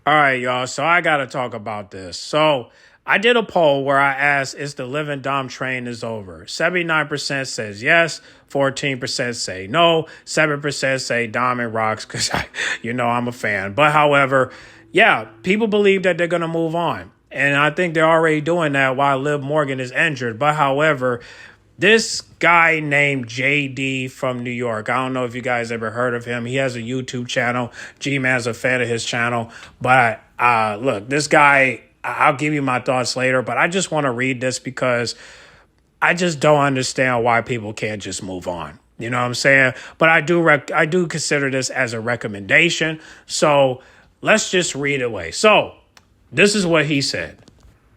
All right, y'all. So I got to talk about this. So I did a poll where I asked, is the Liv-Dom train is over? 79% says yes. 14% say no. 7% say Dom and Rocks because, I'm a fan. But however, yeah, people believe that they're going to move on. And I think they're already doing that while Liv Morgan is injured. But however, this guy named JD from New York. I don't know if you guys ever heard of him. He has a YouTube channel. G-Man's a fan of his channel. But look, this guy, I'll give you my thoughts later, but I just want to read this because I just don't understand why people can't just move on. You know what I'm saying? But I do consider this as a recommendation. So let's just read it away. So this is what he said.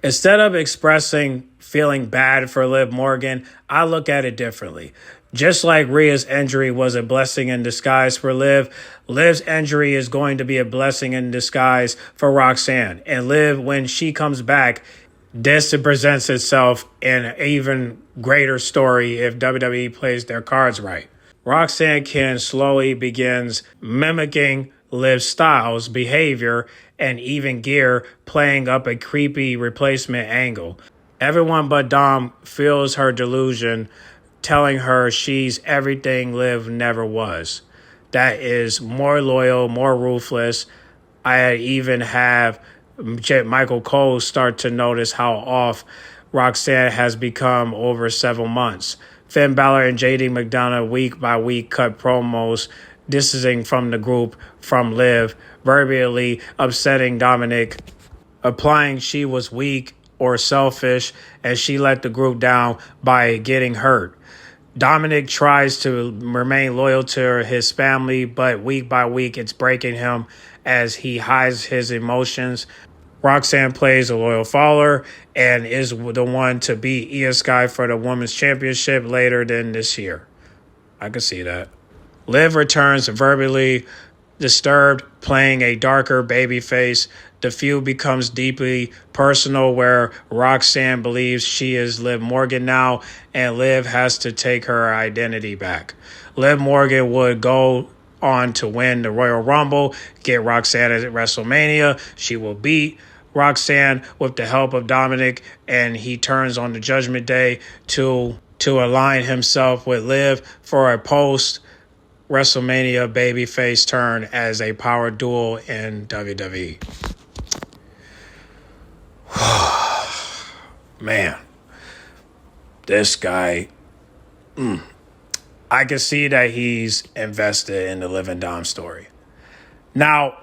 Instead of expressing feeling bad for Liv Morgan, I look at it differently. Just like Rhea's injury was a blessing in disguise for Liv, Liv's injury is going to be a blessing in disguise for Roxanne. And Liv, when she comes back, this presents itself in an even greater story if WWE plays their cards right. Roxanne Ken slowly begins mimicking Liv Styles' behavior and even gear, playing up a creepy replacement angle. Everyone but Dom feels her delusion, telling her she's everything Liv never was. That is more loyal, more ruthless. I even have Michael Cole start to notice how off Roxanne has become over several months. Finn Balor and JD McDonough week by week cut promos distancing from the group from Liv, verbally upsetting Dominic, implying she was weak or selfish and she let the group down by getting hurt. Dominic tries to remain loyal to his family, but week by week it's breaking him as he hides his emotions. Roxanne plays a loyal follower and is the one to beat Io Sky for the Women's Championship later than this year. I can see that. Liv returns verbally disturbed, playing a darker babyface. The feud becomes deeply personal where Roxanne believes she is Liv Morgan now and Liv has to take her identity back. Liv Morgan would go on to win the Royal Rumble, get Roxanne at WrestleMania. She will beat Roxanne with the help of Dominic, and he turns on the Judgment Day to align himself with Liv for a post WrestleMania babyface turn as a power duel in WWE. Man, this guy, I can see that he's invested in the Liv-Dom story. Now,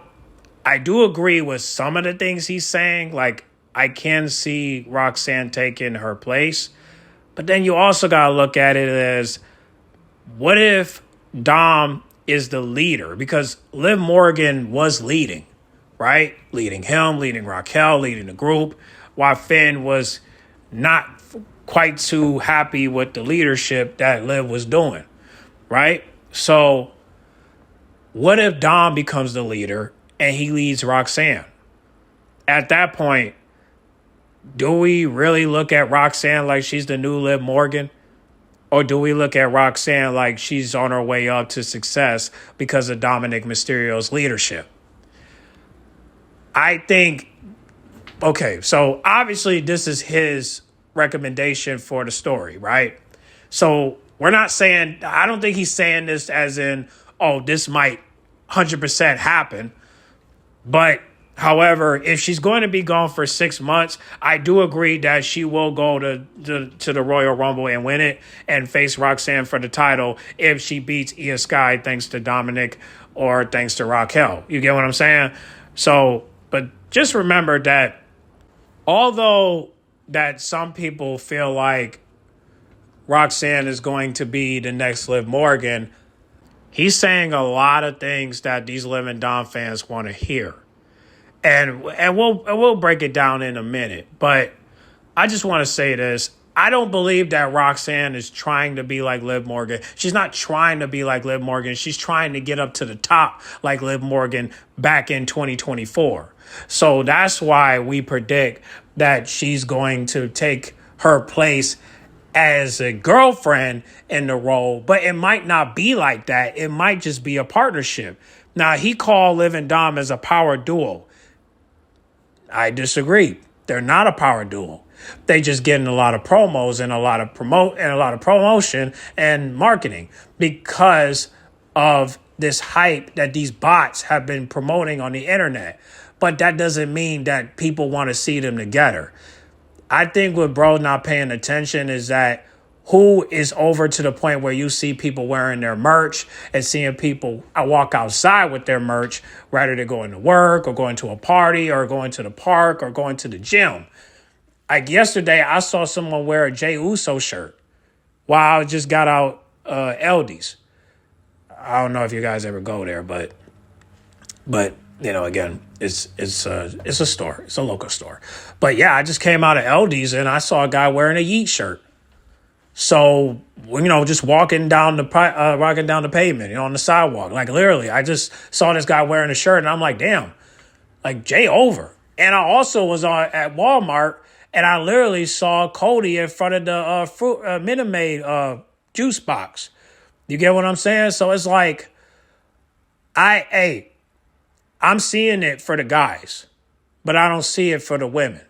I do agree with some of the things he's saying. Like, I can see Roxanne taking her place. But then you also got to look at it as, what if Dom is the leader? Because Liv Morgan was leading, right? Leading him, leading Raquel, leading the group, while Finn was not quite too happy with the leadership that Liv was doing, right? So what if Dom becomes the leader and he leads Roxanne? At that point, do we really look at Roxanne like she's the new Liv Morgan? Or do we look at Roxanne like she's on her way up to success because of Dominic Mysterio's leadership? I think, okay, so obviously this is his recommendation for the story, right? So we're not saying, I don't think he's saying this as in, oh, this might 100% happen. But however, if she's going to be gone for 6 months, I do agree that she will go to the Royal Rumble and win it and face Roxanne for the title if she beats Io Sky thanks to Dominic or thanks to Raquel. You get what I'm saying? So, but just remember that although that some people feel like Roxanne is going to be the next Liv Morgan, he's saying a lot of things that these Liv-Dom fans want to hear. And we'll break it down in a minute. But I just want to say this. I don't believe that Roxanne is trying to be like Liv Morgan. She's not trying to be like Liv Morgan. She's trying to get up to the top like Liv Morgan back in 2024. So that's why we predict that she's going to take her place as a girlfriend in the role. But it might not be like that. It might just be a partnership. Now, he called Liv and Dom as a power duo. I disagree. They're not a power duo. They just getting a lot of promos and a lot of promotion and marketing because of this hype that these bots have been promoting on the internet. But that doesn't mean that people want to see them together. I think what bro not paying attention is that who is over to the point where you see people wearing their merch and seeing people walk outside with their merch rather than going to work or going to a party or going to the park or going to the gym. Like yesterday, I saw someone wear a Jey Uso shirt while I just got out Aldi's. I don't know if you guys ever go there, but you know, again, it's a store. It's a local store. But yeah, I just came out of Aldi's and I saw a guy wearing a Yeet shirt. So, you know, just walking down the pavement, you know, on the sidewalk. Like literally, I just saw this guy wearing a shirt and I'm like, damn, like Jay over. And I also was at Walmart and I literally saw Cody in front of the Minute Maid juice box. You get what I'm saying? So it's like, I'm seeing it for the guys, but I don't see it for the women.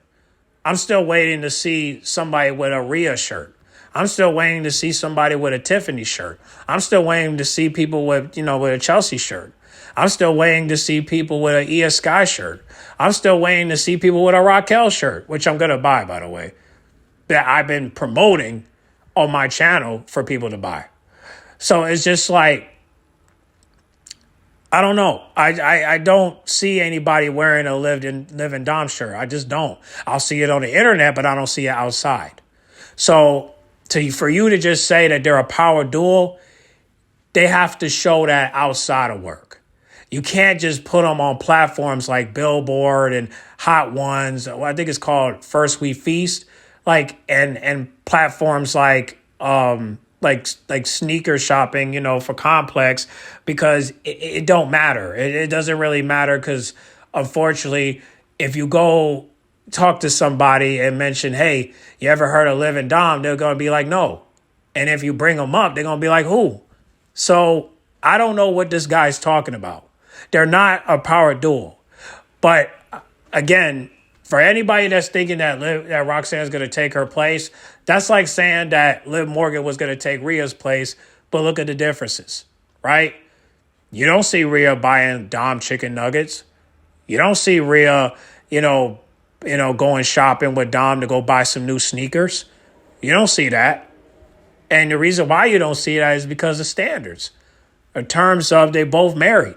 I'm still waiting to see somebody with a Rhea shirt. I'm still waiting to see somebody with a Tiffany shirt. I'm still waiting to see people with a Chelsea shirt. I'm still waiting to see people with an Io Sky shirt. I'm still waiting to see people with a Raquel shirt, which I'm going to buy, by the way, that I've been promoting on my channel for people to buy. So it's just like, I don't know. I don't see anybody wearing a Liv and Dom shirt. I just don't. I'll see it on the internet, but I don't see it outside. So for you to just say that they're a power duo, they have to show that outside of work. You can't just put them on platforms like Billboard and Hot Ones. I think it's called First We Feast, like and platforms like sneaker shopping, for Complex, because it don't matter. It doesn't really matter because, unfortunately, if you go talk to somebody and mention, hey, you ever heard of Liv and Dom? They're going to be like, no. And if you bring them up, they're going to be like, who? So I don't know what this guy's talking about. They're not a power duo. But again, for anybody that's thinking that Roxanne's going to take her place, that's like saying that Liv Morgan was going to take Rhea's place, but look at the differences, right? You don't see Rhea buying Dom chicken nuggets. You don't see Rhea, going shopping with Dom to go buy some new sneakers. You don't see that. And the reason why you don't see that is because of standards. In terms of they both married.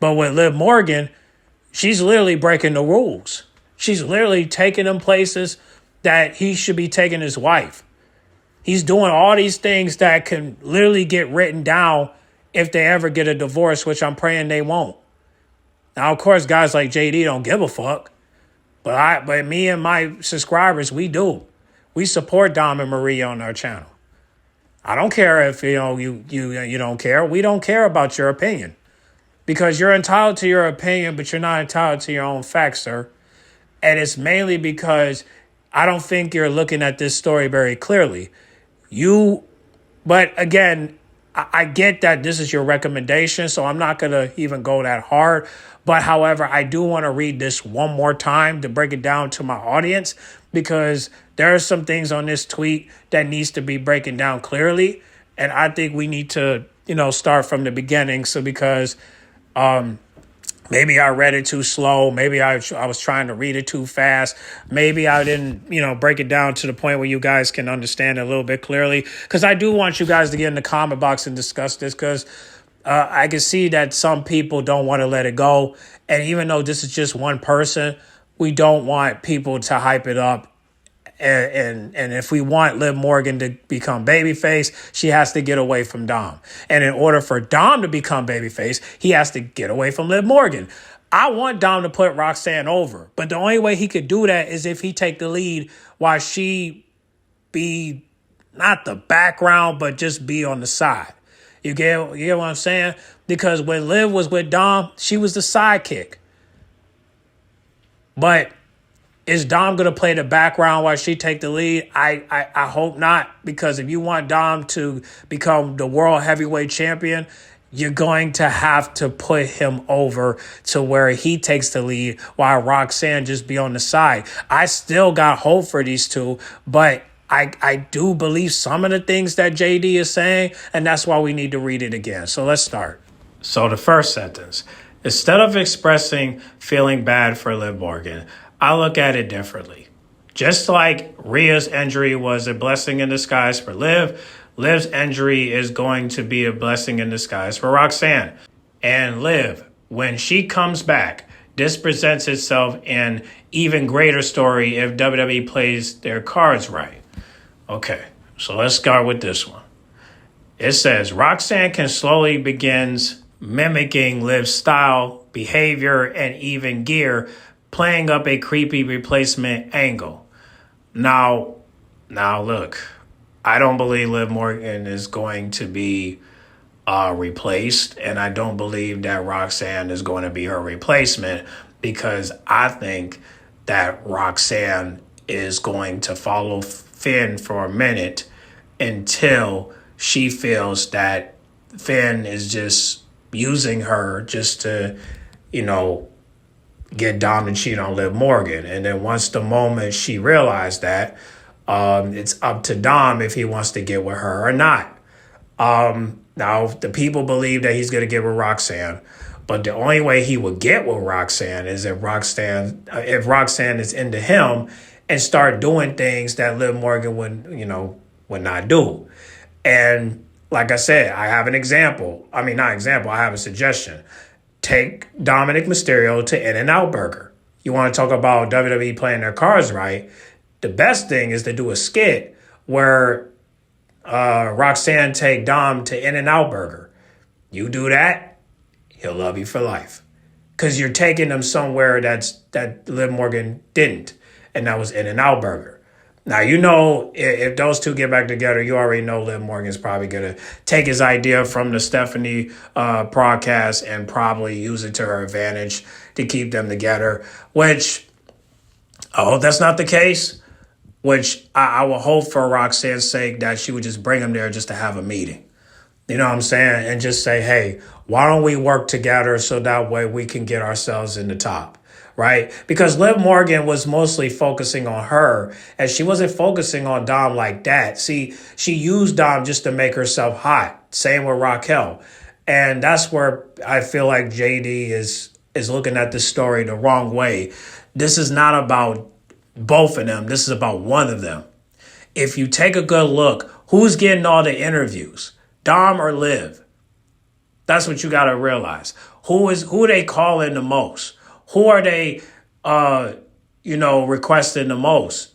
But with Liv Morgan, she's literally breaking the rules. She's literally taking them places that he should be taking his wife. He's doing all these things that can literally get written down if they ever get a divorce, which I'm praying they won't. Now, of course, guys like JD don't give a fuck. But me and my subscribers, we do. We support Dom and Maria on our channel. I don't care if you don't care. We don't care about your opinion. Because you're entitled to your opinion, but you're not entitled to your own facts, sir. And it's mainly because I don't think you're looking at this story very clearly. But again, I get that this is your recommendation, so I'm not going to even go that hard. But however, I do want to read this one more time to break it down to my audience, because there are some things on this tweet that needs to be breaking down clearly. And I think we need to, start from the beginning. So because maybe I read it too slow. Maybe I was trying to read it too fast. Maybe I didn't, break it down to the point where you guys can understand it a little bit clearly. Because I do want you guys to get in the comment box and discuss this, because I can see that some people don't want to let it go. And even though this is just one person, we don't want people to hype it up. And if we want Liv Morgan to become babyface, she has to get away from Dom. And in order for Dom to become babyface, he has to get away from Liv Morgan. I want Dom to put Roxanne over, but the only way he could do that is if he take the lead while she be not the background, but just be on the side. You get what I'm saying? Because when Liv was with Dom, she was the sidekick. But is Dom going to play the background while she take the lead? I hope not, because if you want Dom to become the world heavyweight champion, you're going to have to put him over to where he takes the lead while Roxanne just be on the side. I still got hope for these two, but I do believe some of the things that JD is saying, and that's why we need to read it again. So let's start. So the first sentence, instead of expressing feeling bad for Liv Morgan, I look at it differently. Just like Rhea's injury was a blessing in disguise for Liv, Liv's injury is going to be a blessing in disguise for Roxanne. And Liv, when she comes back, this presents itself in even greater story if WWE plays their cards right. Okay, so let's start with this one. It says, Roxanne can slowly begins mimicking Liv's style, behavior, and even gear, playing up a creepy replacement angle. Now look, I don't believe Liv Morgan is going to be replaced, and I don't believe that Roxanne is going to be her replacement, because I think that Roxanne is going to follow Finn for a minute until she feels that Finn is just using her just to, get Dom to cheat on Liv Morgan. And then once the moment she realized that, it's up to Dom if he wants to get with her or not. Now, the people believe that he's going to get with Roxanne, but the only way he would get with Roxanne is if Roxanne is into him and start doing things that Liv Morgan would not do. And like I said, I have an example. I mean, not example, I have a suggestion. Take Dominic Mysterio to In-N-Out Burger. You want to talk about WWE playing their cards right? The best thing is to do a skit where Roxanne take Dom to In-N-Out Burger. You do that, he'll love you for life. Because you're taking them somewhere that Liv Morgan didn't, and that was In-N-Out Burger. Now, if those two get back together, you already know Liv Morgan's probably going to take his idea from the Stephanie broadcast and probably use it to her advantage to keep them together, which I hope that's not the case, which I will hope for Roxanne's sake that she would just bring him there just to have a meeting. You know what I'm saying? And just say, hey, why don't we work together so that way we can get ourselves in the top, right? Because Liv Morgan was mostly focusing on her, and she wasn't focusing on Dom like that. See, she used Dom just to make herself hot. Same with Raquel. And that's where I feel like JD is looking at this story the wrong way. This is not about both of them. This is about one of them. If you take a good look, who's getting all the interviews? Dom or Liv? That's what you got to realize. Who they calling the most? Who are they, requesting the most?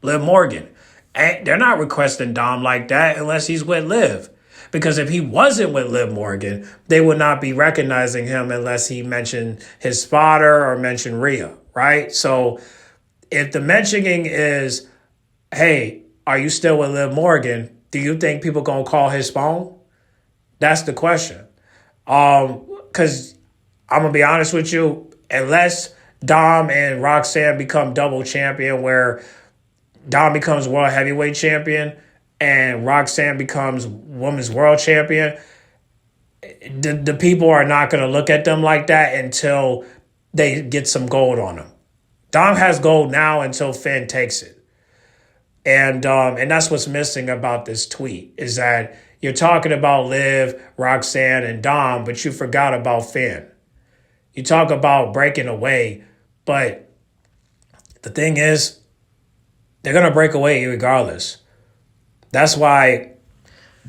Liv Morgan. And they're not requesting Dom like that unless he's with Liv. Because if he wasn't with Liv Morgan, they would not be recognizing him unless he mentioned his spotter or mentioned Rhea, right? So if the mentioning is, hey, are you still with Liv Morgan? Do you think people going to call his phone? That's the question. Because I'm going to be honest with you, unless Dom and Roxanne become double champion where Dom becomes world heavyweight champion and Roxanne becomes women's world champion, the people are not going to look at them like that until they get some gold on them. Dom has gold now until Finn takes it. And that's what's missing about this tweet is that you're talking about Liv, Roxanne, and Dom, but you forgot about Finn. You talk about breaking away, but the thing is, they're going to break away regardless. That's why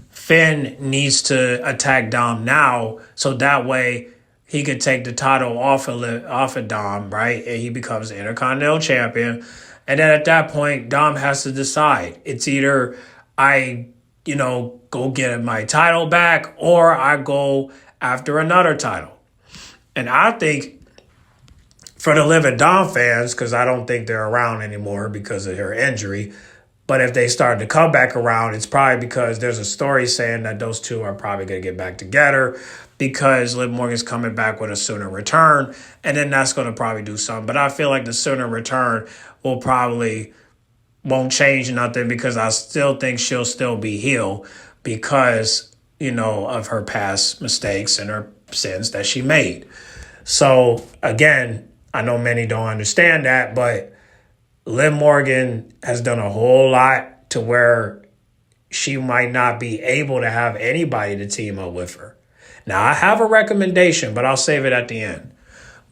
Finn needs to attack Dom now, so that way he could take the title off of Dom, right? And he becomes the Intercontinental Champion. And then at that point, Dom has to decide. It's either I, go get my title back or I go after another title. And I think for the Liv and Dom fans, because I don't think they're around anymore because of her injury, but if they start to come back around, it's probably because there's a story saying that those two are probably going to get back together because Liv Morgan's coming back with a sooner return, and then that's going to probably do something. But I feel like the sooner return won't change nothing because I still think she'll still be heel because of her past mistakes and her sins that she made. So again, I know many don't understand that, but Liv Morgan has done a whole lot to where she might not be able to have anybody to team up with her. Now, I have a recommendation, but I'll save it at the end.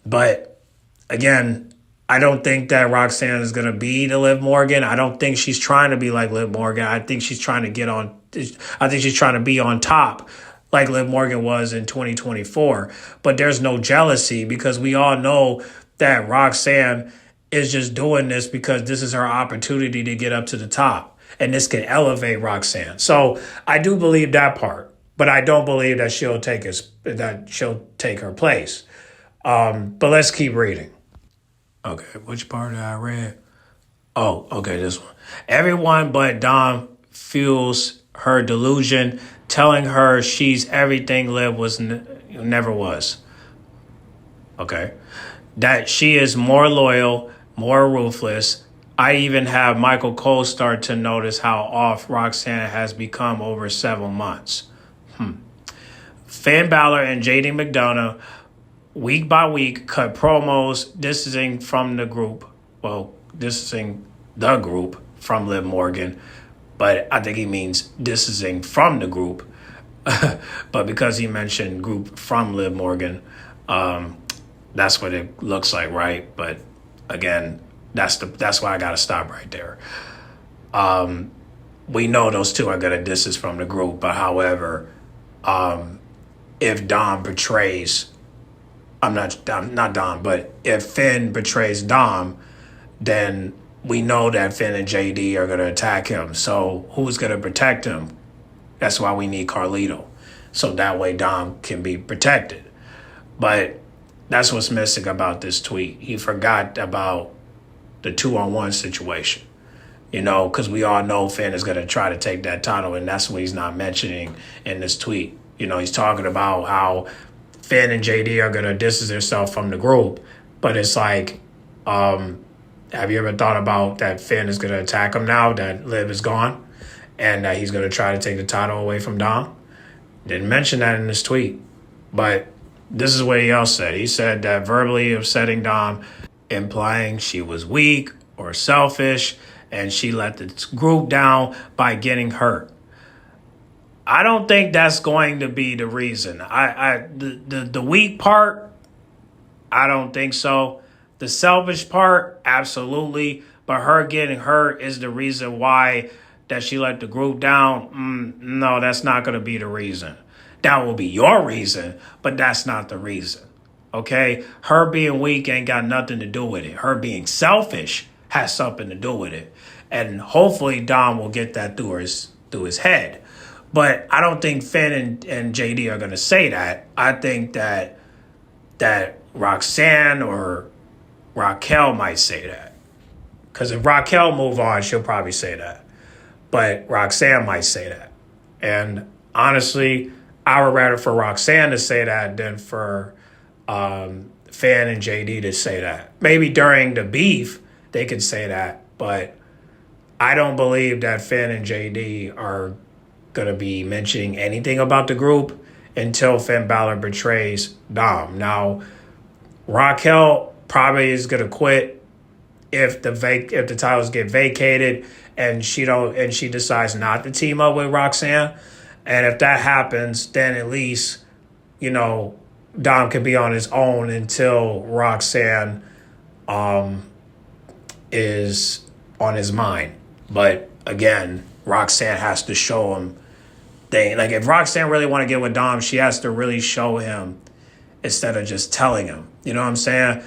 But again, I don't think that Roxanne is going to be the Liv Morgan. I don't think she's trying to be like Liv Morgan. I think she's trying to be on top like Liv Morgan was in 2024. But there's no jealousy because we all know that Roxanne is just doing this because this is her opportunity to get up to the top. And this can elevate Roxanne. So I do believe that part. But I don't believe that she'll take her place. But let's keep reading. Okay, which part did I read? Oh, okay, this one. Everyone but Dom fuels her delusion, telling her she's everything Liv never was. Okay. That she is more loyal, more ruthless. I even have Michael Cole start to notice how off Roxanne has become over 7 months. Finn Balor and JD McDonough week by week cut promos distancing the group from Liv Morgan, but I think he means distancing from the group. But because he mentioned group from Liv Morgan, that's what it looks like, right? But again, that's why I got to stop right there. We know those two are going to distance from the group, but however, if Dom betrays, not Dom, but if Finn betrays Dom, then we know that Finn and JD are going to attack him. So who's going to protect him? That's why we need Carlito. So that way Dom can be protected. But that's what's missing about this tweet. He forgot about the 2-on-1 situation. Because we all know Finn is going to try to take that title, and that's what he's not mentioning in this tweet. He's talking about how Finn and JD are going to distance themselves from the group. But it's like, have you ever thought about that Finn is going to attack him now that Liv is gone and that he's going to try to take the title away from Dom? Didn't mention that in this tweet. But this is what he else said. He said that verbally upsetting Dom, implying she was weak or selfish and she let the group down by getting hurt. I don't think that's going to be the reason. The weak part, I don't think so. The selfish part, absolutely. But her getting hurt is the reason why that she let the group down. No, that's not going to be the reason. That will be your reason, but that's not the reason. Okay? Her being weak ain't got nothing to do with it. Her being selfish has something to do with it. And hopefully Dom will get that through his head. But I don't think Finn and JD are going to say that. I think that Roxanne or Raquel might say that. Because if Raquel move on, she'll probably say that. But Roxanne might say that. And honestly, I would rather for Roxanne to say that than for Finn and JD to say that. Maybe during the beef, they could say that. But I don't believe that Finn and JD are going to be mentioning anything about the group until Finn Balor betrays Dom. Now, Raquel probably is going to quit if the titles get vacated and she decides not to team up with Roxanne. And if that happens, then at least, Dom can be on his own until Roxanne is on his mind. But again, Roxanne has to show him things. Like if Roxanne really want to get with Dom, she has to really show him instead of just telling him. You know what I'm saying?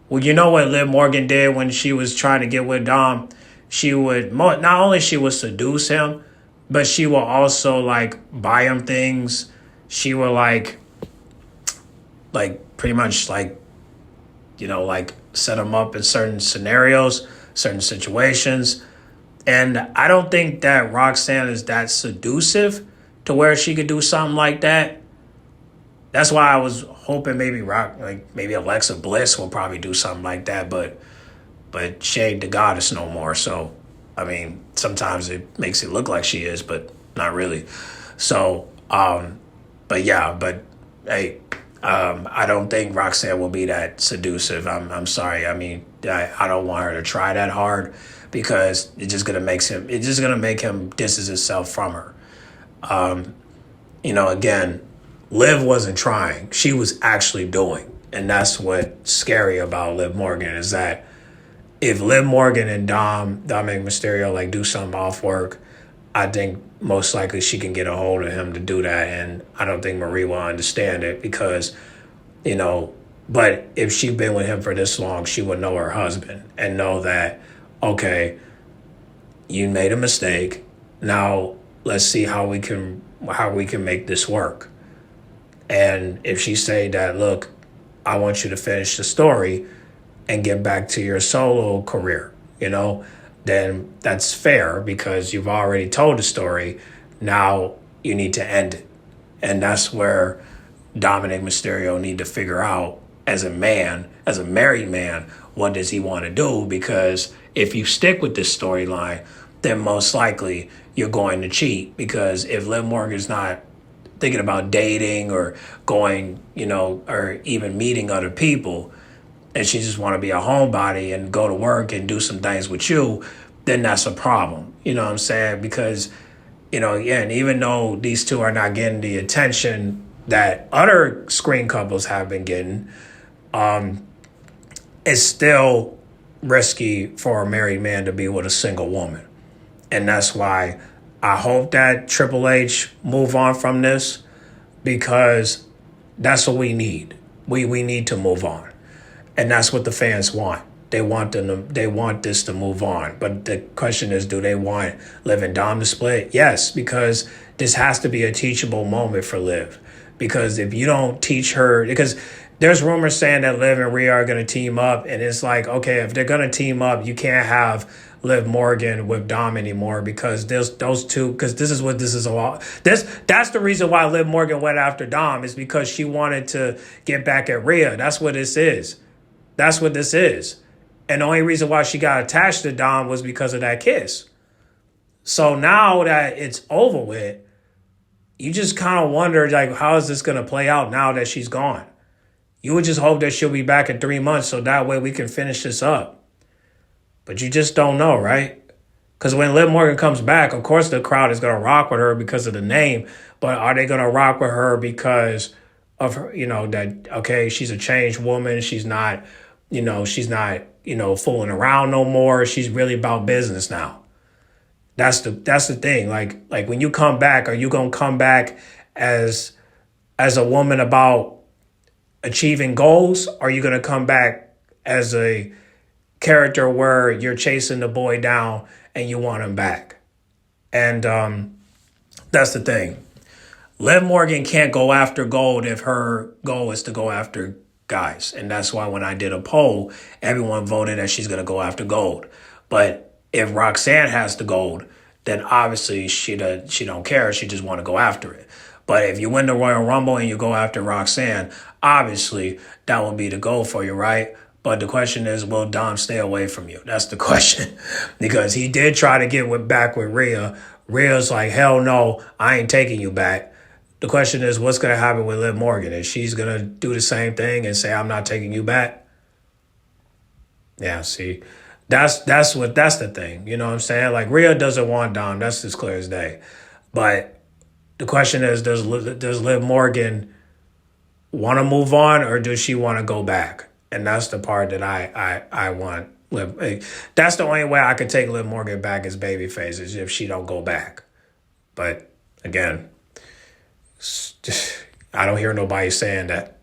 Well, you know what Liv Morgan did when she was trying to get with Dom? She would not only she would seduce him, but she will also like buy him things. She will like pretty much like set him up in certain scenarios, certain situations. And I don't think that Roxanne is that seductive to where she could do something like that. That's why I was hoping maybe Alexa Bliss will probably do something like that, but she ain't the goddess no more. So, I mean, sometimes it makes it look like she is, but not really. So, But yeah, but hey, I don't think Roxanne will be that seductive. I'm sorry. I mean, I don't want her to try that hard because it's just gonna make him distance himself from her. Again, Liv wasn't trying. She was actually doing. And that's what's scary about Liv Morgan is that if Liv Morgan and Dominic Mysterio, like do some off work, I think most likely she can get a hold of him to do that. And I don't think Marie will understand it because, but if she'd been with him for this long, she would know her husband and know that, okay, you made a mistake. Now let's see how we can make this work. And if she say that, look, I want you to finish the story and get back to your solo career, then that's fair because you've already told the story. Now you need to end it. And that's where Dominic Mysterio need to figure out as a man, as a married man, what does he want to do? Because if you stick with this storyline, then most likely you're going to cheat. Because if Liv Morgan's not thinking about dating or going, or even meeting other people, and she just want to be a homebody and go to work and do some things with you, then that's a problem. You know what I'm saying? Because, and even though these two are not getting the attention that other screen couples have been getting, it's still risky for a married man to be with a single woman. And that's why I hope that Triple H move on from this because that's what we need. We need to move on. And that's what the fans want. They want this to move on. But the question is, do they want Liv and Dom to split? Yes, because this has to be a teachable moment for Liv. Because if you don't teach her, because there's rumors saying that Liv and Rhea are going to team up. And it's like, okay, if they're going to team up, you can't have Liv Morgan with Dom anymore because those two, because this is what this is about. That's the reason why Liv Morgan went after Dom is because she wanted to get back at Rhea. That's what this is. That's what this is. And the only reason why she got attached to Dom was because of that kiss. So now that it's over with, you just kind of wonder, like, how is this going to play out now that she's gone? You would just hope that she'll be back in 3 months so that way we can finish this up. But you just don't know, right? Because when Liv Morgan comes back, of course the crowd is going to rock with her because of the name. But are they going to rock with her because of her, that, okay, she's a changed woman. She's not, fooling around no more. She's really about business now. That's the thing. Like when you come back, are you going to come back as a woman about achieving goals? Or are you going to come back as a character where you're chasing the boy down and you want him back? And that's the thing. Liv Morgan can't go after gold if her goal is to go after guys. And that's why when I did a poll, everyone voted that she's going to go after gold. But if Roxanne has the gold, then obviously she don't care. She just want to go after it. But if you win the Royal Rumble and you go after Roxanne, obviously that will be the goal for you, right? But the question is, will Dom stay away from you? That's the question. Because he did try to get back with Rhea. Rhea's like, hell no, I ain't taking you back. The question is, what's going to happen with Liv Morgan? Is she's going to do the same thing and say, I'm not taking you back? Yeah, see, that's the thing. You know what I'm saying? Like, Rhea doesn't want Dom. That's as clear as day. But the question is, does Liv Morgan want to move on or does she want to go back? And that's the part that I want. That's the only way I could take Liv Morgan back as babyface is if she don't go back. But again, I don't hear nobody saying that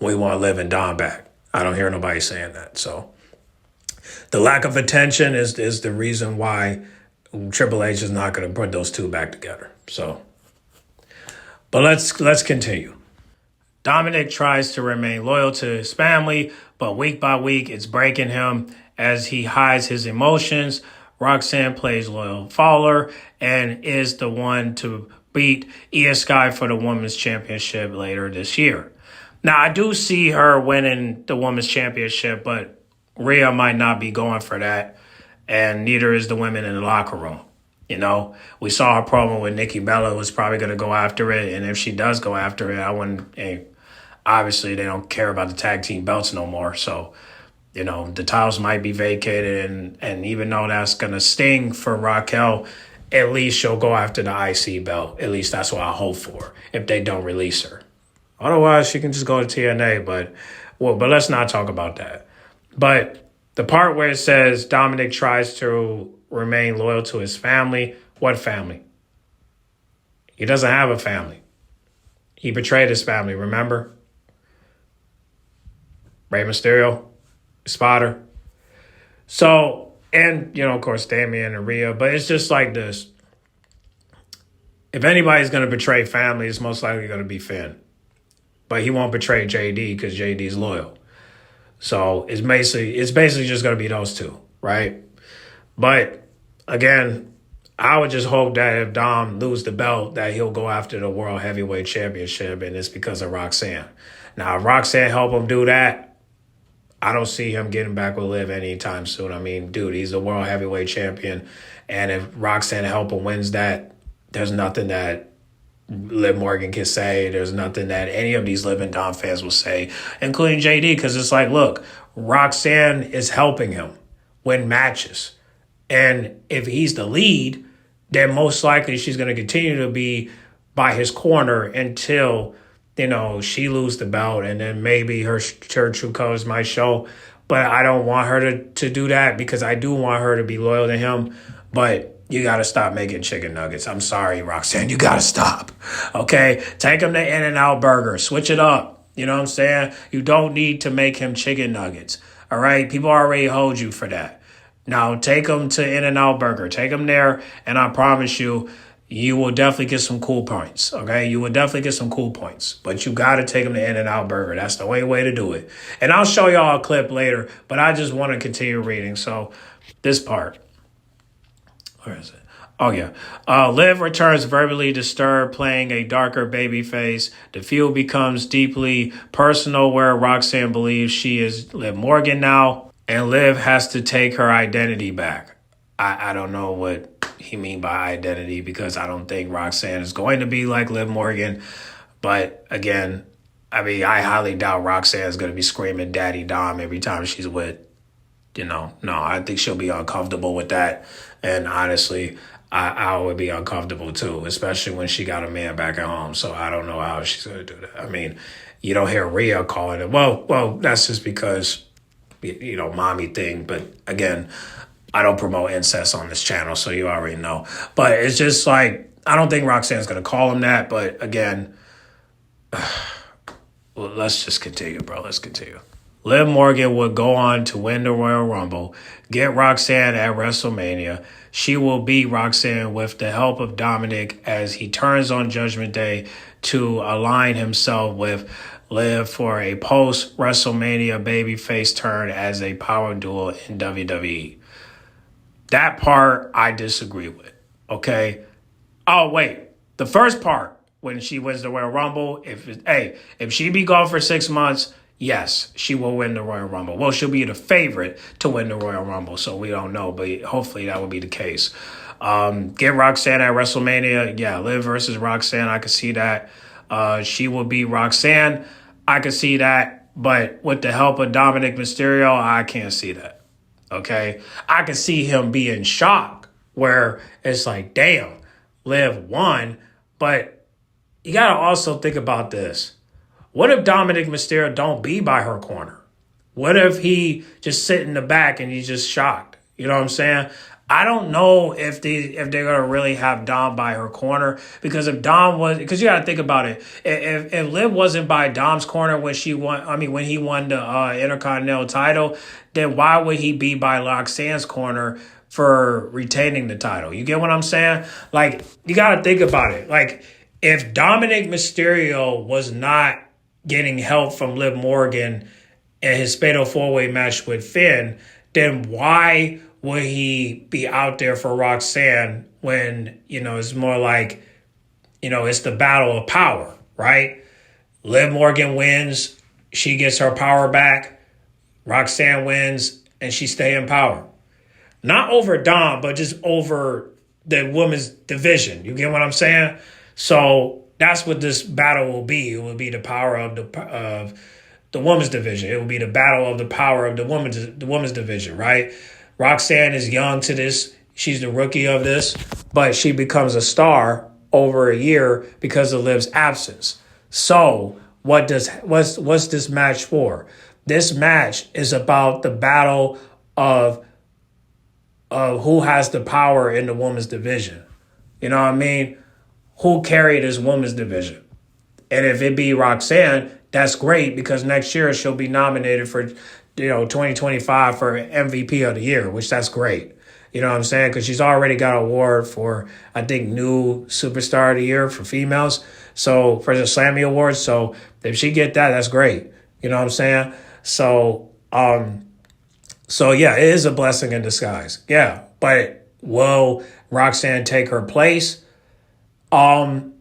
we want Liv and Dom back. I don't hear nobody saying that. So the lack of attention is the reason why Triple H is not going to put those two back together. So, but let's continue. Dominic tries to remain loyal to his family, but week by week it's breaking him as he hides his emotions. Roxanne plays loyal follower and is the one to beat Io Sky for the Women's Championship later this year. Now, I do see her winning the Women's Championship, but Rhea might not be going for that, and neither is the women in the locker room. You know, we saw her promo with Nikki Bella was probably going to go after it. And if she does go after it, I wouldn't. Obviously, they don't care about the tag team belts no more. So, you know, the titles might be vacated. And even though that's going to sting for Raquel, at least she'll go after the IC belt. At least that's what I hope for if they don't release her. Otherwise, she can just go to TNA. But let's not talk about that. But the part where it says Dominic tries to remain loyal to his family, what family? He doesn't have a family. He betrayed his family, remember? Rey Mysterio, Spotter. So, and, you know, of course, Damian and Rhea, but it's just like this. If anybody's going to betray family, it's most likely going to be Finn. But he won't betray JD because JD's loyal. So it's basically just going to be those two, right? But again, I would just hope that if Dom loses the belt, that he'll go after the World Heavyweight Championship, and it's because of Roxanne. Now, if Roxanne help him do that, I don't see him getting back with Liv anytime soon. I mean, dude, he's the World Heavyweight Champion, and if Roxanne help him wins that, there's nothing that Liv Morgan can say. There's nothing that any of these Liv and Dom fans will say, including JD, because it's like, look, Roxanne is helping him win matches. And if he's the lead, then most likely she's going to continue to be by his corner until, you know, she loses the belt, and then maybe her true colors might show. But I don't want her to do that because I do want her to be loyal to him. But you got to stop making chicken nuggets. I'm sorry, Roxanne. You got to stop. Okay? Take him to In-N-Out Burger. Switch it up. You know what I'm saying? You don't need to make him chicken nuggets. All right? People already hold you for that. Now, take him to In-N-Out Burger. Take him there, and I promise you, you will definitely get some cool points, okay? You will definitely get some cool points. But you got to take him to In-N-Out Burger. That's the only way to do it. And I'll show y'all a clip later, but I just want to continue reading. So, this part. Where is it? Oh, yeah. Liv returns verbally disturbed, playing a darker baby face. The feud becomes deeply personal, where Roxanne believes she is Liv Morgan now, and Liv has to take her identity back. I don't know what he mean by identity, because I don't think Roxanne is going to be like Liv Morgan. But again, I mean, I highly doubt Roxanne is going to be screaming Daddy Dom every time she's with, you know. No, I think she'll be uncomfortable with that. And honestly, I would be uncomfortable too, especially when she got a man back at home. So I don't know how she's going to do that. I mean, you don't hear Rhea calling it. Well, that's just because, you know, mommy thing. But again, I don't promote incest on this channel, so you already know. But it's just like, I don't think Roxanne's going to call him that. But again, well, let's just continue, bro. Let's continue. Liv Morgan would go on to win the Royal Rumble, get Roxanne at WrestleMania. She will beat Roxanne with the help of Dominic as he turns on Judgment Day to align himself with Liv for a post-WrestleMania babyface turn as a power duo in WWE. That part I disagree with, okay? Oh, wait. The first part, when she wins the Royal Rumble, if she be gone for 6 months, yes, she will win the Royal Rumble. Well, she'll be the favorite to win the Royal Rumble, so we don't know, but hopefully that will be the case. Get Roxanne at WrestleMania. Yeah, Liv versus Roxanne, I could see that. She will beat Roxanne. I could see that, but with the help of Dominic Mysterio, I can't see that. Okay? I could see him being shocked, where it's like, damn, Liv won, but you got to also think about this. What if Dominic Mysterio don't be by her corner? What if he just sit in the back and he's just shocked? You know what I'm saying? I don't know if they're gonna really have Dom by her corner, because if Dom was, because you gotta think about it. If Liv wasn't by Dom's corner when he won the Intercontinental title, then why would he be by Roxanne's corner for retaining the title? You get what I'm saying? Like, you gotta think about it. Like, if Dominic Mysterio was not getting help from Liv Morgan in his Fatal 4-Way match with Finn, then why would he be out there for Roxanne when, you know, it's more like, you know, it's the battle of power, right? Liv Morgan wins, she gets her power back. Roxanne wins, and she stay in power. Not over Dom, but just over the women's division. You get what I'm saying? So that's what this battle will be. It will be the power of the women's division. It will be the battle of the power of the women's division, right? Roxanne is young to this. She's the rookie of this, but she becomes a star over a year because of Liv's absence. So what's this match for? This match is about the battle of who has the power in the women's division. You know what I mean? Who carried this women's division? And if it be Roxanne, that's great because next year she'll be nominated for, 2025 for MVP of the year, which that's great. You know what I'm saying? Because she's already got an award for, I think, new superstar of the year for females. So for the Slammy Awards. So if she get that, that's great. You know what I'm saying? So yeah, it is a blessing in disguise. Yeah. But will Roxanne take her place? The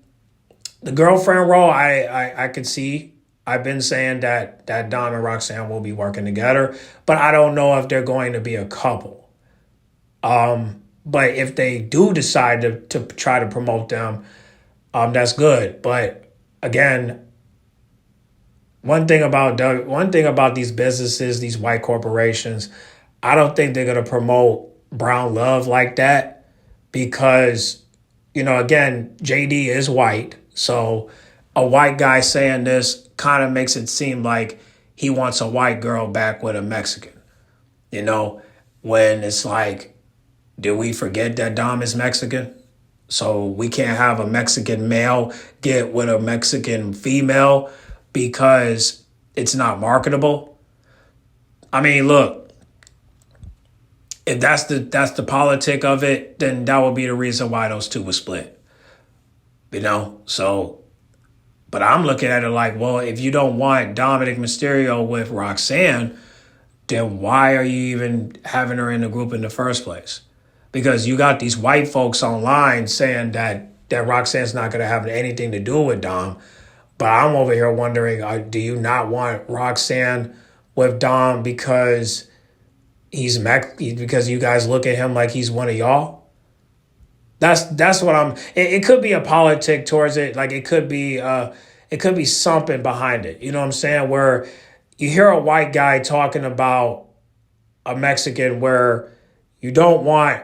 girlfriend role, I could see. I've been saying that Dom and Roxanne will be working together, but I don't know if they're going to be a couple. But if they do decide to try to promote them, that's good. But again, one thing about these businesses, these white corporations, I don't think they're going to promote brown love like that because, again, JD is white. So a white guy saying this kind of makes it seem like he wants a white girl back with a Mexican, when it's like, did we forget that Dom is Mexican? So we can't have a Mexican male get with a Mexican female because it's not marketable. I mean, look, if that's the politic of it, then that would be the reason why those two were split. So, but I'm looking at it like, well, if you don't want Dominic Mysterio with Roxanne, then why are you even having her in the group in the first place? Because you got these white folks online saying that Roxanne's not going to have anything to do with Dom. But I'm over here wondering, do you not want Roxanne with Dom because because you guys look at him like he's one of y'all? That's what it could be a politic towards it. Like it could be something behind it. You know what I'm saying? Where you hear a white guy talking about a Mexican where you don't want,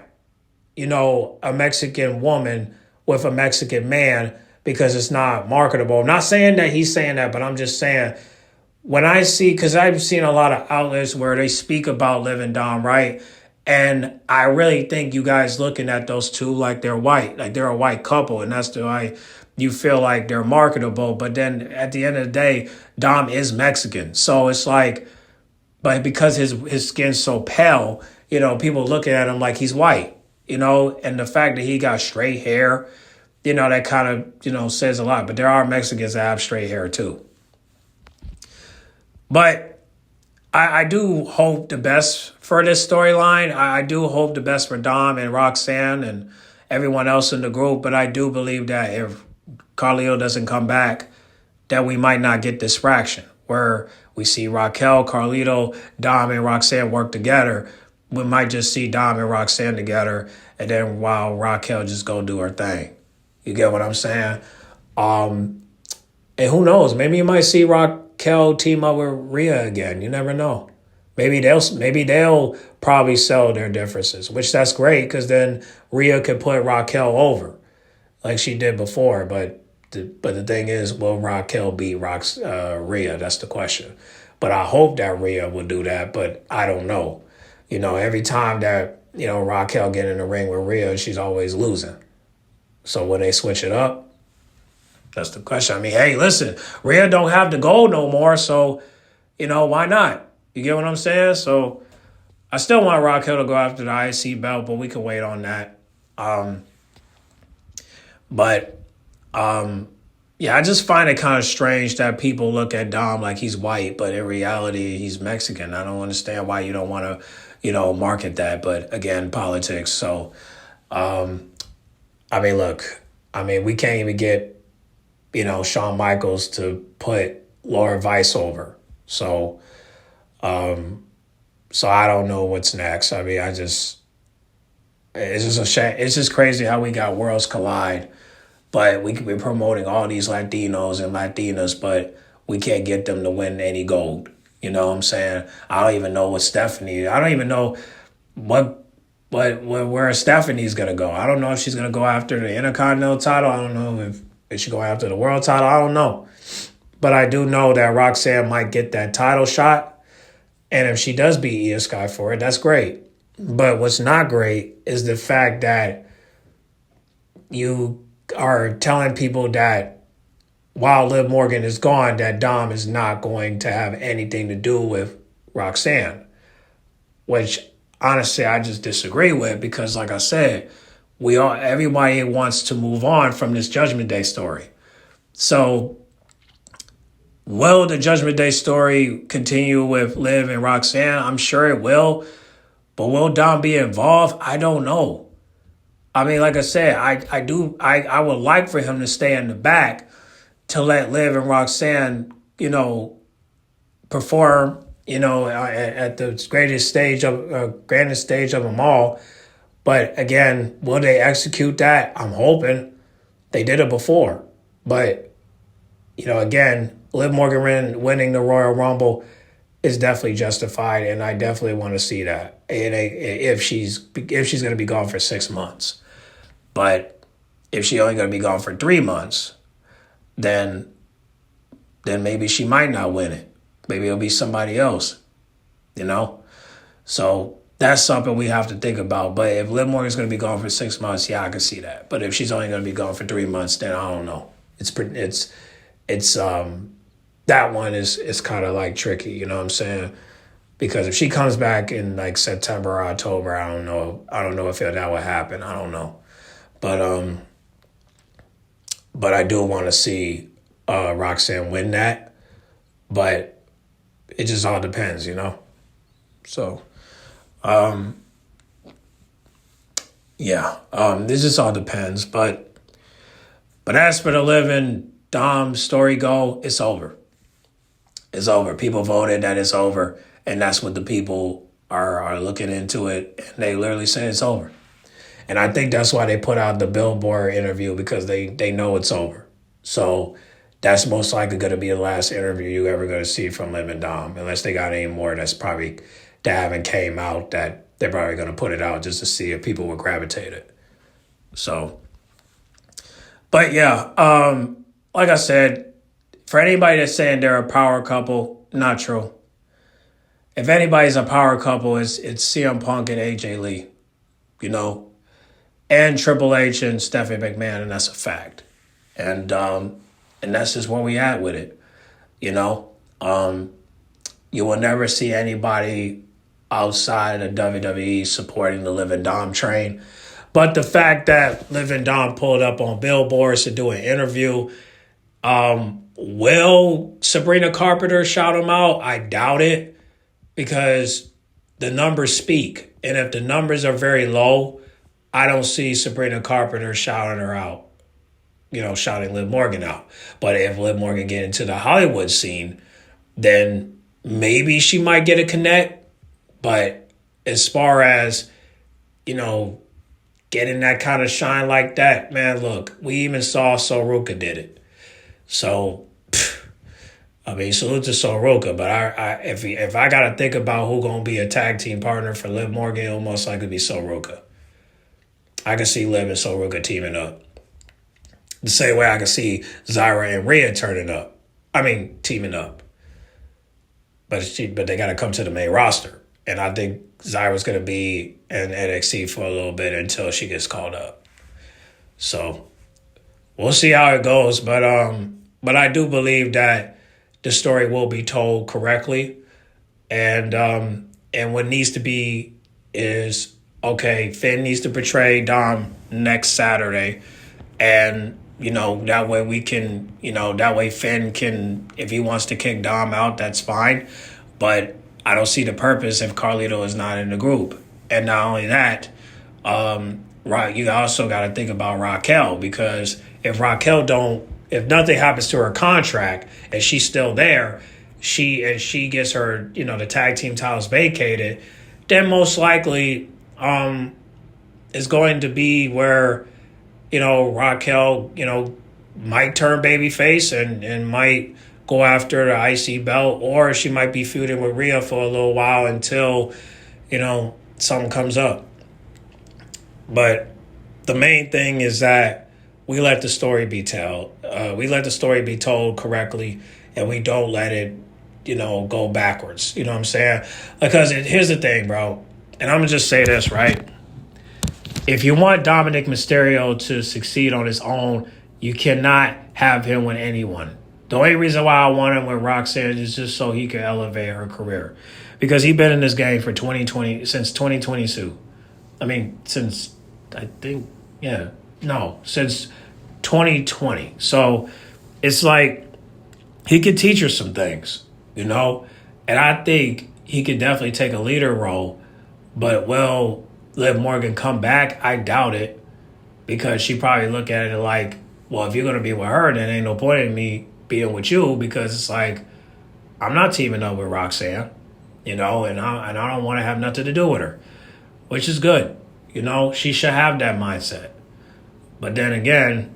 a Mexican woman with a Mexican man because it's not marketable. I'm not saying that he's saying that, but I'm just saying when I see, because I've seen a lot of outlets where they speak about Liv and Dom, right? And I really think you guys looking at those two like they're white, like they're a white couple, and that's why you feel like they're marketable. But then at the end of the day, Dom is Mexican. So it's like, but because his skin's so pale, people looking at him like he's white, and the fact that he got straight hair, that kind of, says a lot. But there are Mexicans that have straight hair too. But I do hope the best for this storyline. I do hope the best for Dom and Roxanne and everyone else in the group. But I do believe that if Carlito doesn't come back, that we might not get this fraction where we see Raquel, Carlito, Dom, and Roxanne work together. We might just see Dom and Roxanne together, and then while Raquel just go do her thing. You get what I'm saying? And who knows? Maybe you might see Raquel team up with Rhea again. You never know. Maybe they'll probably sell their differences, which that's great because then Rhea could put Raquel over like she did before. But the thing is, will Raquel beat Rhea? That's the question. But I hope that Rhea will do that, but I don't know. Every time that, Raquel get in the ring with Rhea, she's always losing. So when they switch it up, that's the question. I mean, hey, listen, Rhea don't have the gold no more, so, why not? You get what I'm saying? So I still want Raquel to go after the IC belt, but we can wait on that. Yeah, I just find it kind of strange that people look at Dom like he's white, but in reality, he's Mexican. I don't understand why you don't want to, market that. But again, politics. So, we can't even get, Shawn Michaels to put Laura Vice over. So I don't know what's next. I mean, It's just a shame. It's just crazy how we got worlds collide, but we're promoting all these Latinos and Latinas, but we can't get them to win any gold. You know what I'm saying? I don't even know what Stephanie. I don't even know what where Stephanie's gonna go. I don't know if she's gonna go after the Intercontinental title. I don't know if she's going after the world title. I don't know. But I do know that Roxanne might get that title shot. And if she does beat Io Sky for it, that's great. But what's not great is the fact that you are telling people that while Liv Morgan is gone, that Dom is not going to have anything to do with Roxanne, which honestly I just disagree with because, like I said, everybody wants to move on from this Judgment Day story. So will the Judgment Day story continue with Liv and Roxanne? I'm sure it will. But will Dom be involved? I don't know. I mean, like I said, I would like for him to stay in the back to let Liv and Roxanne, perform, at the grandest stage of them all. But again, will they execute that? I'm hoping. They did it before. But, again, Liv Morgan winning the Royal Rumble is definitely justified, and I definitely want to see that. And if she's going to be gone for 6 months, but if she's only going to be gone for 3 months, then maybe she might not win it. Maybe it'll be somebody else, So that's something we have to think about. But if Liv Morgan's going to be gone for 6 months, yeah, I can see that. But if she's only going to be gone for 3 months, then I don't know. It's that one is kind of like tricky, you know what I'm saying? Because if she comes back in like September or October, I don't know if that would happen. I don't know. But I do want to see Roxanne win that. But it just all depends, So, this just all depends. But as for the Liv and Dom story go, it's over. It's over. People voted that it's over, and that's what the people are looking into it, and they literally say it's over. And I think that's why they put out the Billboard interview, because they know it's over. So that's most likely going to be the last interview you're ever going to see from Liv and Dom, unless they got any more that haven't came out, that they're probably going to put it out just to see if people would gravitate it. So, but yeah, like I said, for anybody that's saying they're a power couple, not true. If anybody's a power couple, it's CM Punk and AJ Lee, and Triple H and Stephanie McMahon, and that's a fact. And that's just where we at with it, You will never see anybody outside of WWE supporting the Liv and Dom train. But the fact that Liv and Dom pulled up on billboards to do an interview, will Sabrina Carpenter shout him out? I doubt it, because the numbers speak. And if the numbers are very low, I don't see Sabrina Carpenter shouting her out, shouting Liv Morgan out. But if Liv Morgan get into the Hollywood scene, then maybe she might get a connect. But as far as, getting that kind of shine like that, man, look, we even saw Soruka did it. So, salute to Soruka. But if I got to think about who going to be a tag team partner for Liv Morgan, it'll most likely be Soruka. I can see Liv and Soruka teaming up. The same way I can see Zyra and Rhea teaming up. But they got to come to the main roster. And I think Zyra's going to be in NXT for a little bit until she gets called up. So we'll see how it goes. But I do believe that the story will be told correctly. And what needs to be is, okay, Finn needs to portray Dom next Saturday. And, that way we can, that way Finn can, if he wants to kick Dom out, that's fine. But I don't see the purpose if Carlito is not in the group. And not only that, you also got to think about Raquel, because if nothing happens to her contract and she's still there, she gets her, the tag team titles vacated, then most likely it's going to be where, Raquel, might turn babyface and might go after the IC belt, or she might be feuding with Rhea for a little while until, something comes up. But the main thing is that we let the story be told. We let the story be told correctly, and we don't let it, go backwards. You know what I'm saying? Because here's the thing, bro. And I'm going to just say this, right? If you want Dominic Mysterio to succeed on his own, you cannot have him with anyone. The only reason why I want him with Roxanne is just so he can elevate her career. Because he's been in this game for since 2022. I mean, since 2020. So it's like he could teach her some things, And I think he could definitely take a leader role. But will Liv Morgan come back? I doubt it. Because she probably look at it like, well, if you're going to be with her, then ain't no point in me being with you, because it's like, I'm not teaming up with Roxanne, and I don't want to have nothing to do with her, which is good. She should have that mindset. But then again,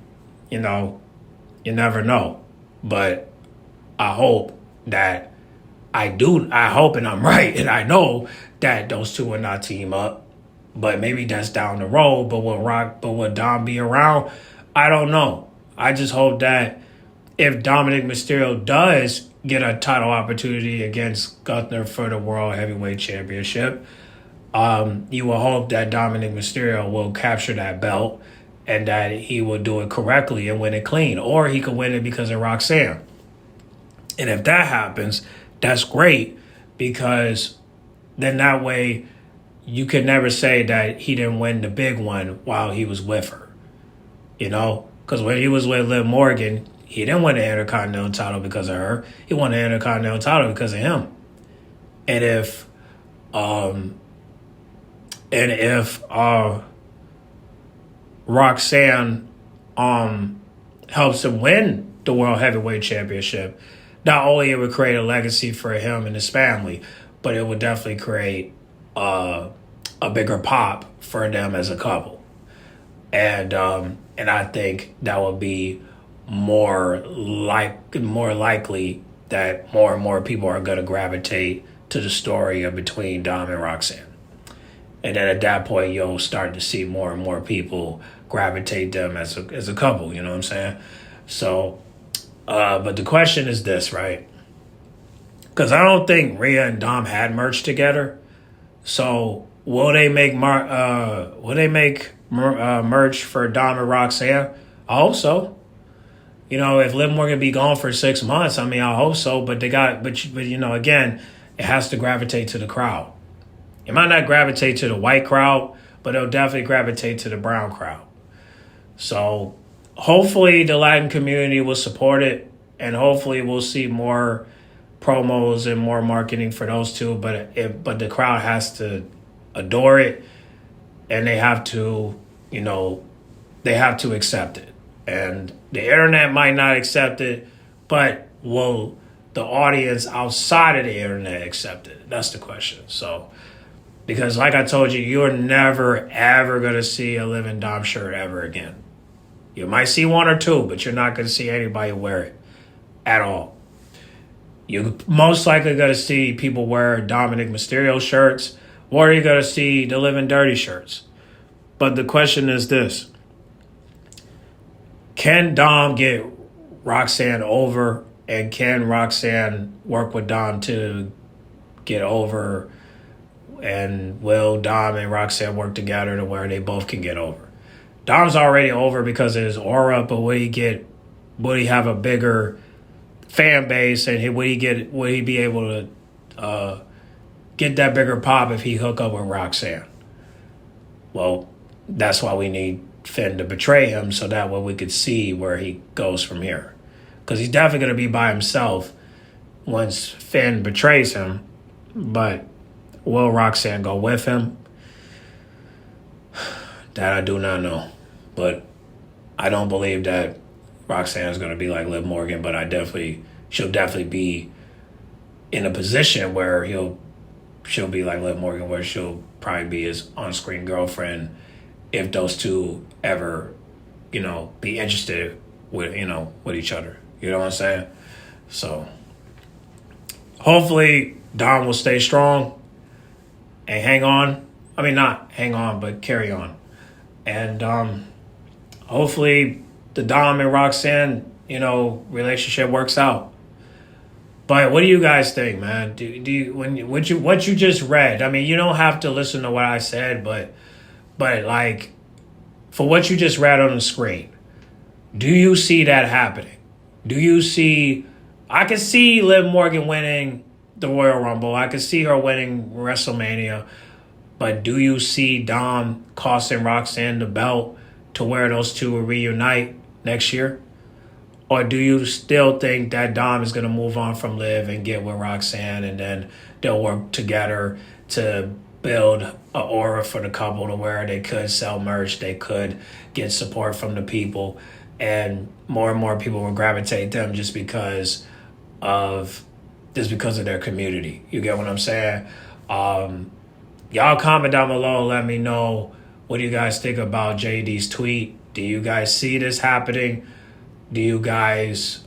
you never know. But I hope that I hope and I'm right, and I know that those two will not team up. But maybe that's down the road. But will Dom be around? I don't know. I just hope that if Dominic Mysterio does get a title opportunity against Gunther for the World Heavyweight Championship, you will hope that Dominic Mysterio will capture that belt and that he will do it correctly and win it clean. Or he could win it because of Roxanne. And if that happens, that's great, because then that way you could never say that he didn't win the big one while he was with her. Because when he was with Liv Morgan, he didn't win the Intercontinental title because of her. He won the Intercontinental title because of him. And if Roxanne helps him win the World Heavyweight Championship, not only it would create a legacy for him and his family, but it would definitely create a bigger pop for them as a couple. And I think that would be more likely that more and more people are going to gravitate to the story of between Dom and Roxanne. And then at that point, you'll start to see more and more people gravitate them as a couple, you know what I'm saying? So, but the question is this, right? Because I don't think Rhea and Dom had merch together. So will they make merch for Dom and Roxanne? I hope so. If Liv Morgan be gone for 6 months, I hope so. But again, it has to gravitate to the crowd. It might not gravitate to the white crowd, but it'll definitely gravitate to the brown crowd. So hopefully the Latin community will support it, and hopefully we'll see more promos and more marketing for those two. But the crowd has to adore it, and they have to accept it. And the internet might not accept it, but will the audience outside of the internet accept it? That's the question. So, because like I told you, you're never, ever going to see a Liv and Dom shirt ever again. You might see one or two, but you're not going to see anybody wear it at all. You're most likely going to see people wear Dominic Mysterio shirts, or you're going to see the Living Dirty shirts. But the question is this. Can Dom get Roxanne over, and can Roxanne work with Dom to get over, and will Dom and Roxanne work together to where they both can get over? Dom's already over because of his aura, but will he have a bigger fan base, and will he be able to get that bigger pop if he hook up with Roxanne? Well, that's why we need Finn to betray him, so that way we could see where he goes from here. Because he's definitely going to be by himself once Finn betrays him. But will Roxanne go with him? That I do not know. But I don't believe that Roxanne is going to be like Liv Morgan, but she'll definitely be in a position where she'll be like Liv Morgan, where she'll probably be his on-screen girlfriend if those two ever, be interested with each other. You know what I'm saying? So hopefully Dom will stay strong and hang on. I mean, not hang on, but carry on. And hopefully the Dom and Roxanne, relationship works out. But what do you guys think, man? Do you what you just read? I mean, you don't have to listen to what I said, but like for what you just read on the screen, do you see that happening? Do you see? I can see Liv Morgan winning the Royal Rumble. I can see her winning WrestleMania. But do you see Dom costing Roxanne the belt to where those two will reunite next year? Or do you still think that Dom is going to move on from Liv and get with Roxanne, and then they'll work together to build an aura for the couple to where they could sell merch, they could get support from the people, and more people will gravitate them just because of their community. You get what I'm saying? Y'all comment down below. Let me know what do you guys think about JD's tweet. Do you guys see this happening? Do you guys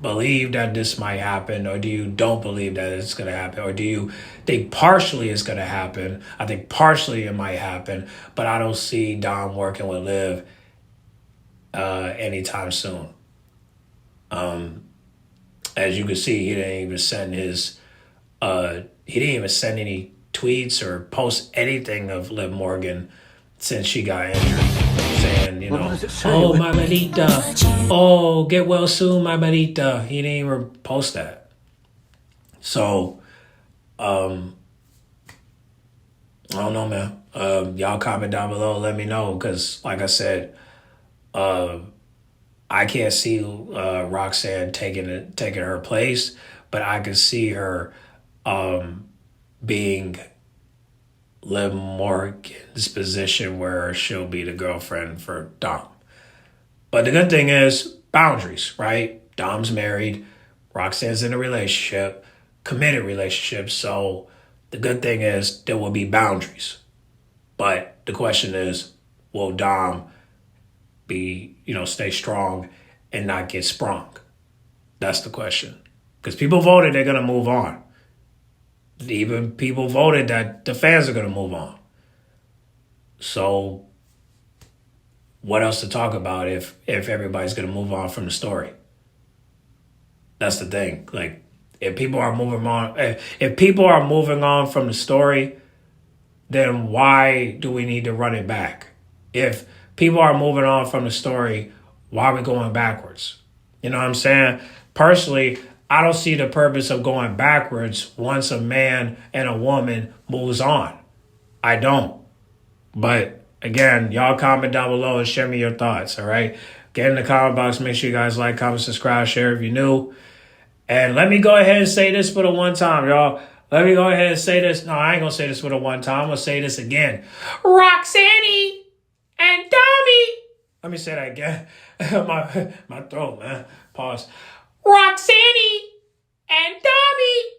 believe that this might happen, or do you don't believe that it's going to happen, or do you think partially it's going to happen? I think partially it might happen, but I don't see Dom working with Liv anytime soon. As you can see, he didn't even send any tweets or post anything of Liv Morgan since she got injured, saying, oh, my Marita, oh, get well soon, my Marita. He didn't even post that. So, I don't know, man. Y'all comment down below, let me know, because like I said, I can't see Roxanne taking her place, but I can see her being Liv Morgan's position where she'll be the girlfriend for Dom. But the good thing is boundaries, right? Dom's married, Roxanne's in a relationship, committed relationship. So the good thing is there will be boundaries. But the question is, will Dom be, stay strong and not get sprung? That's the question. Because people voted they're going to move on. Even people voted that the fans are going to move on. So what else to talk about if everybody's going to move on from the story? That's the thing. Like, if people are moving on from the story, then why do we need to run it back? If people are moving on from the story, why are we going backwards? You know what I'm saying? Personally, I don't see the purpose of going backwards once a man and a woman moves on. I don't. But again, y'all comment down below and share me your thoughts, all right? Get in the comment box. Make sure you guys like, comment, subscribe, share if you're new. And let me go ahead and say this for the one time, y'all. Let me go ahead and say this. No, I ain't going to say this for the one time. I'm going to say this again. Roxanne and Tommy. Let me say that again. my throat, man. Pause. Roxanne and Tommy.